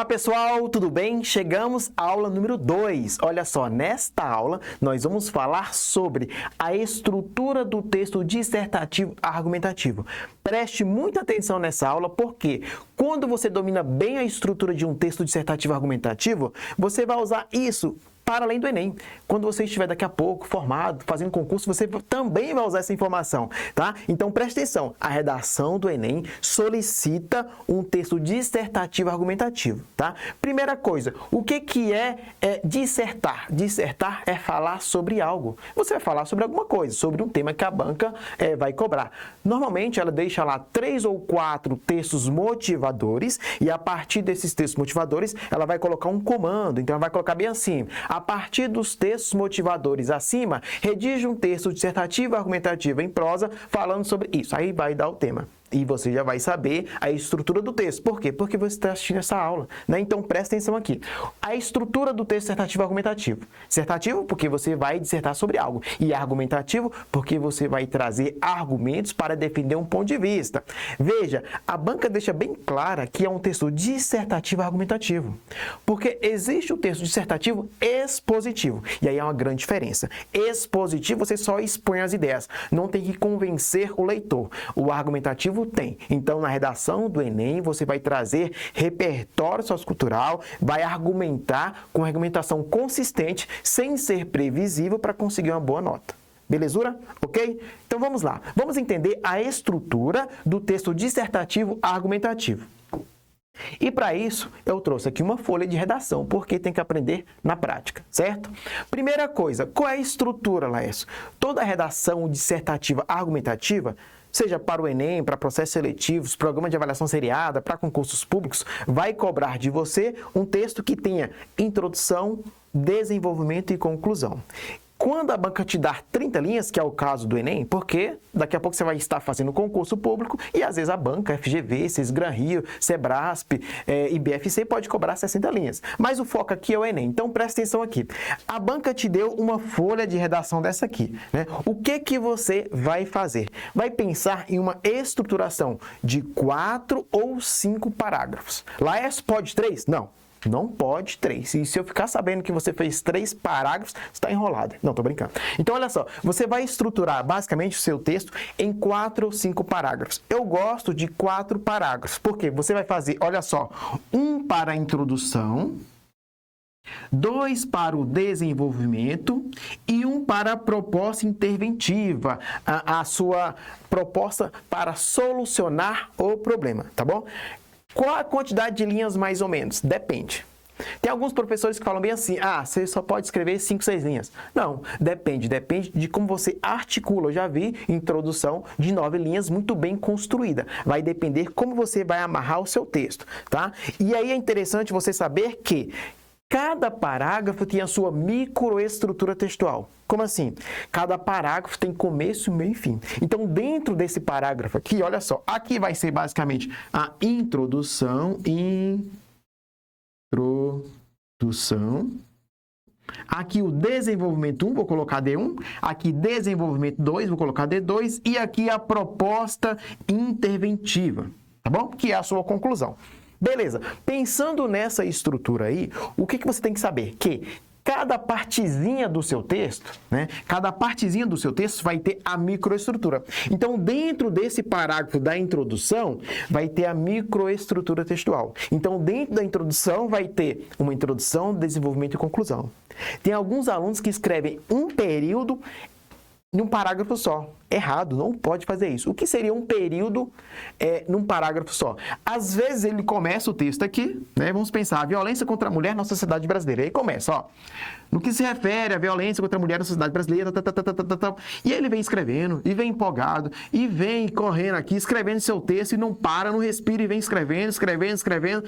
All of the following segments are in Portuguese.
pessoal, tudo bem? Chegamos à aula número 2. Olha só, nesta aula nós vamos falar sobre a estrutura do texto dissertativo argumentativo. Preste muita atenção nessa aula porque quando você domina bem a estrutura de um texto dissertativo argumentativo, você vai usar isso para além do Enem. Quando você estiver daqui a pouco formado, fazendo concurso, você também vai usar essa informação, tá? Então, preste atenção. A redação do Enem solicita um texto dissertativo argumentativo, tá? Primeira coisa, o que é dissertar? Dissertar é falar sobre algo. Você vai falar sobre alguma coisa, sobre um tema que a banca vai cobrar. Normalmente, ela deixa lá 3 ou 4 textos motivadores e a partir desses textos motivadores, ela vai colocar um comando. Então, ela vai colocar bem assim: a partir dos textos motivadores acima, redige um texto dissertativo argumentativo em prosa falando sobre isso. Aí vai dar o tema. E você já vai saber a estrutura do texto. Por quê? Porque você está assistindo essa aula, né? Então, presta atenção aqui. A estrutura do texto dissertativo argumentativo. Dissertativo porque você vai dissertar sobre algo. E argumentativo porque você vai trazer argumentos para defender um ponto de vista. Veja, a banca deixa bem clara que é um texto dissertativo argumentativo. Porque existe o texto dissertativo expositivo. E aí é uma grande diferença. Expositivo, você só expõe as ideias. Não tem que convencer o leitor. O argumentativo tem. Então, na redação do Enem, você vai trazer repertório sociocultural, vai argumentar com argumentação consistente, sem ser previsível para conseguir uma boa nota. Belezura? Ok? Então, vamos lá. Vamos entender a estrutura do texto dissertativo argumentativo. E para isso, eu trouxe aqui uma folha de redação, porque tem que aprender na prática, certo? Primeira coisa, qual é a estrutura, Laércio? Toda redação dissertativa argumentativa, seja para o Enem, para processos seletivos, programa de avaliação seriada, para concursos públicos, vai cobrar de você um texto que tenha introdução, desenvolvimento e conclusão. Quando a banca te dar 30 linhas, que é o caso do Enem, porque daqui a pouco você vai estar fazendo concurso público e às vezes a banca, FGV, Sesgran Rio, Sebrasp, IBFC pode cobrar 60 linhas. Mas o foco aqui é o Enem, então presta atenção aqui. A banca te deu uma folha de redação dessa aqui, né? O que você vai fazer? Vai pensar em uma estruturação de 4 ou 5 parágrafos. Laércio, pode 3? Não. Não pode 3. E se eu ficar sabendo que você fez 3 parágrafos, você está enrolado. Não, estou brincando. Então, olha só. Você vai estruturar basicamente o seu texto em 4 ou 5 parágrafos. Eu gosto de 4 parágrafos. Por quê? Você vai fazer, olha só, 1 para a introdução, 2 para o desenvolvimento e 1 para a proposta interventiva, a sua proposta para solucionar o problema, tá bom? Qual a quantidade de linhas mais ou menos? Depende. Tem alguns professores que falam bem assim: você só pode escrever 5, 6 linhas. Não, depende de como você articula. Eu já vi introdução de 9 linhas muito bem construída. Vai depender como você vai amarrar o seu texto, tá? E aí é interessante você saber que cada parágrafo tem a sua microestrutura textual. Como assim? Cada parágrafo tem começo, meio e fim. Então, dentro desse parágrafo aqui, olha só, aqui vai ser basicamente a introdução. Aqui o desenvolvimento 1, vou colocar D1. Aqui desenvolvimento 2, vou colocar D2. E aqui a proposta interventiva, tá bom? Que é a sua conclusão. Beleza, pensando nessa estrutura aí, o que você tem que saber? Que cada partezinha do seu texto, né? Cada partezinha do seu texto vai ter a microestrutura. Então, dentro desse parágrafo da introdução, vai ter a microestrutura textual. Então, dentro da introdução, vai ter uma introdução, desenvolvimento e conclusão. Tem alguns alunos que escrevem um período em um parágrafo só. Errado, não pode fazer isso. O que seria um período num parágrafo só? Às vezes ele começa o texto aqui, né? Vamos pensar, a violência contra a mulher na sociedade brasileira. Aí começa, ó. No que se refere à violência contra a mulher na sociedade brasileira, e ele vem escrevendo, e vem empolgado, e vem correndo aqui, escrevendo seu texto, e não para, não respira, e vem escrevendo.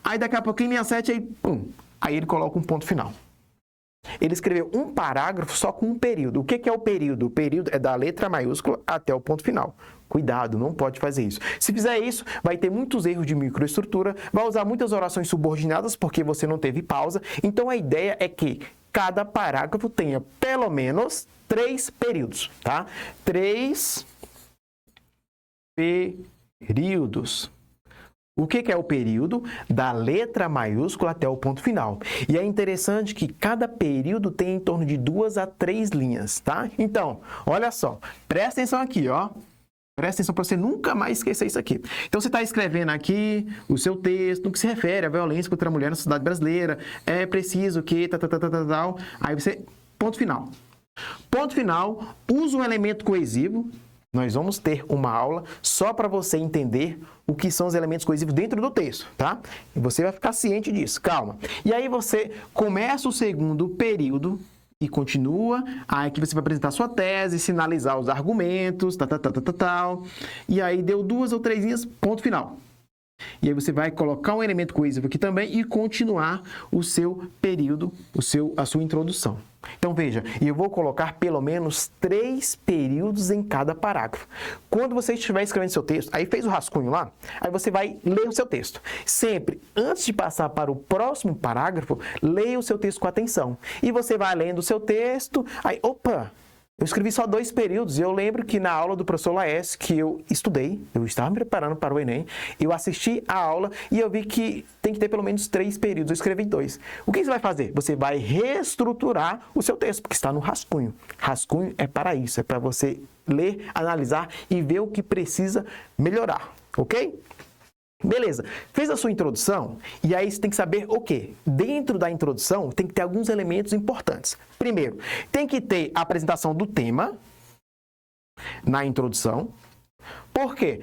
Aí daqui a pouquinho, linha 7, aí, pum. Aí ele coloca um ponto final. Ele escreveu um parágrafo só com um período. O que é o período? O período é da letra maiúscula até o ponto final. Cuidado, não pode fazer isso. Se fizer isso, vai ter muitos erros de microestrutura, vai usar muitas orações subordinadas porque você não teve pausa. Então, a ideia é que cada parágrafo tenha pelo menos 3 períodos, tá? 3 períodos. O que é o período? Da letra maiúscula até o ponto final. E é interessante que cada período tem em torno de 2 a 3 linhas, tá? Então, olha só, presta atenção aqui, ó. Presta atenção para você nunca mais esquecer isso aqui. Então, você está escrevendo aqui o seu texto, no que se refere à violência contra a mulher na sociedade brasileira. É preciso que... tal. Aí você... Ponto final. Ponto final, usa um elemento coesivo. Nós vamos ter uma aula só para você entender o que são os elementos coesivos dentro do texto, tá? E você vai ficar ciente disso, calma. E aí você começa o segundo período e continua. Aí aqui você vai apresentar sua tese, sinalizar os argumentos, tal. E aí deu 2 ou 3 linhas, ponto final. E aí você vai colocar um elemento coesivo aqui também e continuar o seu período, a sua introdução. Então, veja, eu vou colocar pelo menos 3 períodos em cada parágrafo. Quando você estiver escrevendo seu texto, aí fez o rascunho lá, aí você vai ler o seu texto. Sempre, antes de passar para o próximo parágrafo, leia o seu texto com atenção. E você vai lendo o seu texto, aí, opa! Eu escrevi só 2 períodos e eu lembro que na aula do professor Laércio, que eu estudei, eu estava me preparando para o Enem, eu assisti a aula e eu vi que tem que ter pelo menos 3 períodos, eu escrevi 2. O que você vai fazer? Você vai reestruturar o seu texto, porque está no rascunho. Rascunho é para isso, é para você ler, analisar e ver o que precisa melhorar, ok? Beleza, fez a sua introdução e aí você tem que saber o quê? Dentro da introdução tem que ter alguns elementos importantes. Primeiro, tem que ter a apresentação do tema na introdução. Por quê?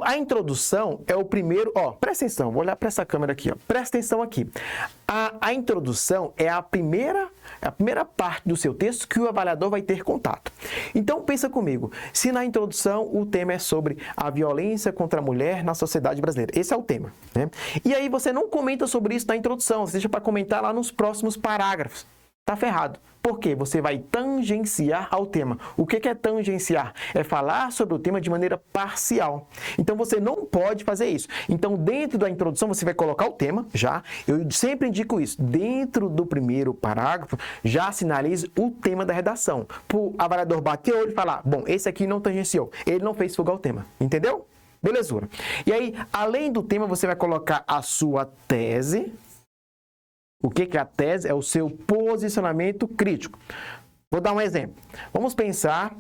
A introdução é o primeiro... Ó, presta atenção, vou olhar para essa câmera aqui, ó. Presta atenção aqui. A introdução é a primeira parte do seu texto que o avaliador vai ter contato. Então, pensa comigo. Se na introdução o tema é sobre a violência contra a mulher na sociedade brasileira. Esse é o tema, né? E aí você não comenta sobre isso na introdução, você deixa para comentar lá nos próximos parágrafos. Tá ferrado. Por quê? Você vai tangenciar ao tema. O que é tangenciar? É falar sobre o tema de maneira parcial. Então, você não pode fazer isso. Então, dentro da introdução, você vai colocar o tema, já. Eu sempre indico isso. Dentro do primeiro parágrafo, já sinalize o tema da redação. Para o avaliador bater o olho e falar, bom, esse aqui não tangenciou. Ele não fez fuga ao tema. Entendeu? Belezura. E aí, além do tema, você vai colocar a sua tese. O que é a tese? É o seu posicionamento crítico. Vou dar um exemplo. Vamos pensar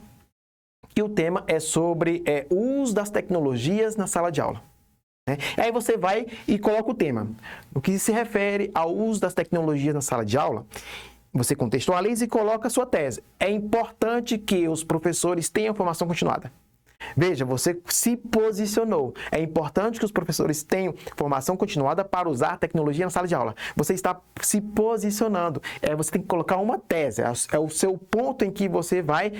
que o tema é sobre o uso das tecnologias na sala de aula. Né? Aí você vai e coloca o tema. No que se refere ao uso das tecnologias na sala de aula, você contextualiza e coloca a sua tese. É importante que os professores tenham formação continuada. Veja, você se posicionou. É importante que os professores tenham formação continuada para usar a tecnologia na sala de aula. Você está se posicionando. Você tem que colocar uma tese. É o seu ponto em que você vai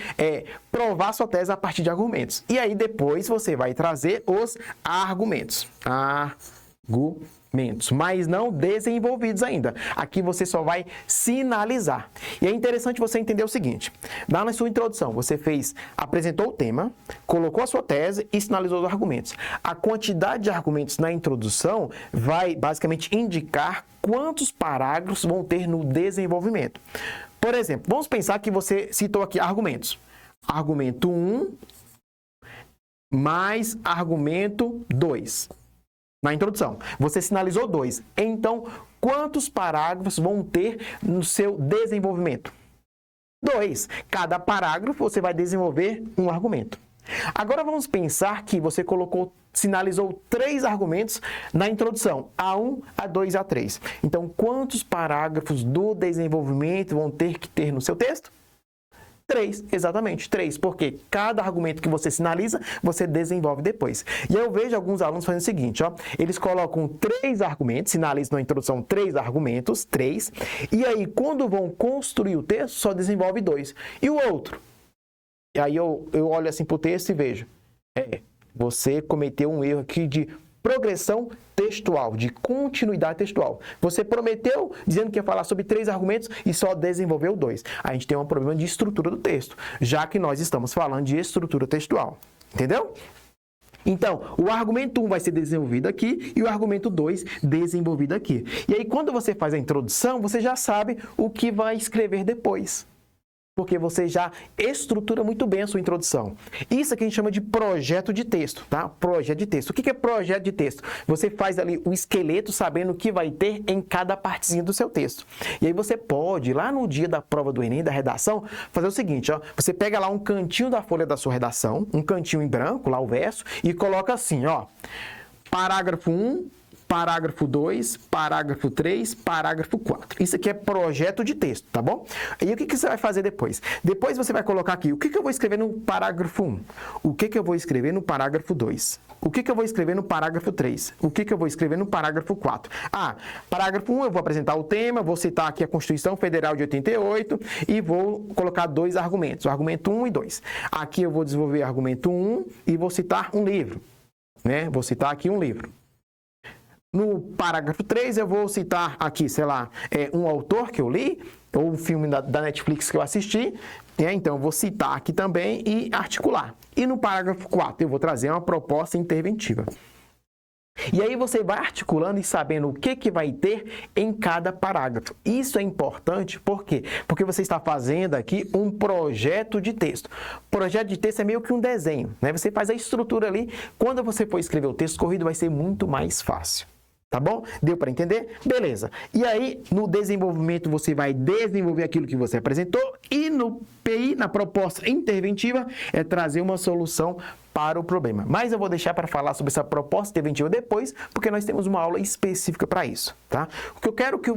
provar sua tese a partir de argumentos. E aí depois você vai trazer os argumentos. Mas não desenvolvidos ainda. Aqui você só vai sinalizar. E é interessante você entender o seguinte. Lá na sua introdução, você apresentou o tema, colocou a sua tese e sinalizou os argumentos. A quantidade de argumentos na introdução vai basicamente indicar quantos parágrafos vão ter no desenvolvimento. Por exemplo, vamos pensar que você citou aqui argumentos. Argumento 1 mais argumento 2. Na introdução, você sinalizou 2. Então, quantos parágrafos vão ter no seu desenvolvimento? 2. Cada parágrafo você vai desenvolver um argumento. Agora vamos pensar que você sinalizou 3 argumentos na introdução, A1, A2 e A3. Então, quantos parágrafos do desenvolvimento vão ter que ter no seu texto? 3, exatamente, 3, porque cada argumento que você sinaliza, você desenvolve depois. E eu vejo alguns alunos fazendo o seguinte, ó, eles colocam 3 argumentos, sinalizam na introdução 3 argumentos, 3, e aí quando vão construir o texto, só desenvolve 2. E o outro? E aí eu olho assim para o texto e vejo, você cometeu um erro aqui de progressão textual, de continuidade textual. Você prometeu dizendo que ia falar sobre 3 argumentos e só desenvolveu 2. A gente tem um problema de estrutura do texto, já que nós estamos falando de estrutura textual. Entendeu? Então, o argumento 1 vai ser desenvolvido aqui e o argumento 2 desenvolvido aqui. E aí, quando você faz a introdução, você já sabe o que vai escrever depois. porque você já estrutura muito bem a sua introdução. Isso aqui a gente chama de projeto de texto, tá? Projeto de texto. O que é projeto de texto? Você faz ali o esqueleto sabendo o que vai ter em cada partezinha do seu texto. E aí você pode, lá no dia da prova do Enem, da redação, fazer o seguinte, ó, você pega lá um cantinho da folha da sua redação, um cantinho em branco, lá o verso, e coloca assim, ó, parágrafo 1, parágrafo 2, parágrafo 3, parágrafo 4. Isso aqui é projeto de texto, tá bom? E o que você vai fazer depois? Depois você vai colocar aqui, o que eu vou escrever no parágrafo 1? O que eu vou escrever no parágrafo 2? O que eu vou escrever no parágrafo 3? O que eu vou escrever no parágrafo 4? Ah, parágrafo 1 eu vou apresentar o tema, vou citar aqui a Constituição Federal de 88 e vou colocar dois argumentos, o argumento 1 e 2. Aqui eu vou desenvolver argumento 1 e vou citar um livro, né? Vou citar aqui um livro. No parágrafo 3, eu vou citar aqui, sei lá, um autor que eu li, ou um filme da Netflix que eu assisti, então eu vou citar aqui também e articular. E no parágrafo 4, eu vou trazer uma proposta interventiva. E aí você vai articulando e sabendo o que vai ter em cada parágrafo. Isso é importante, por quê? Porque você está fazendo aqui um projeto de texto. Projeto de texto é meio que um desenho, né? Você faz a estrutura ali, quando você for escrever o texto corrido vai ser muito mais fácil. Tá bom? Deu para entender? Beleza. E aí, no desenvolvimento, você vai desenvolver aquilo que você apresentou e no PI, na proposta interventiva, é trazer uma solução para o problema. Mas eu vou deixar para falar sobre essa proposta interventiva depois, porque nós temos uma aula específica para isso, tá? O que eu quero que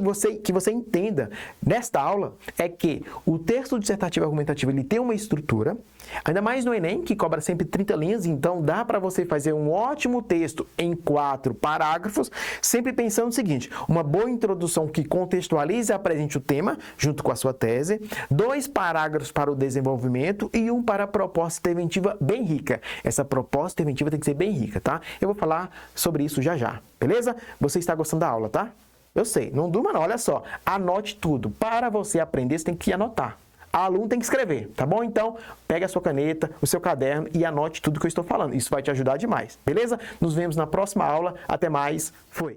você entenda nesta aula é que o texto dissertativo argumentativo ele tem uma estrutura, ainda mais no Enem, que cobra sempre 30 linhas, então dá para você fazer um ótimo texto em 4 parágrafos, sempre pensando o seguinte, uma boa introdução que contextualize e apresente o tema, junto com a sua tese, 2 parágrafos para o desenvolvimento e 1 para a proposta interventiva bem rica. Essa proposta interventiva tem que ser bem rica, tá? Eu vou falar sobre isso já já, beleza? Você está gostando da aula, tá? Eu sei, não durma não, olha só, anote tudo. Para você aprender, você tem que anotar. Aluno tem que escrever, tá bom? Então, pega a sua caneta, o seu caderno e anote tudo que eu estou falando. Isso vai te ajudar demais, beleza? Nos vemos na próxima aula. Até mais. Fui!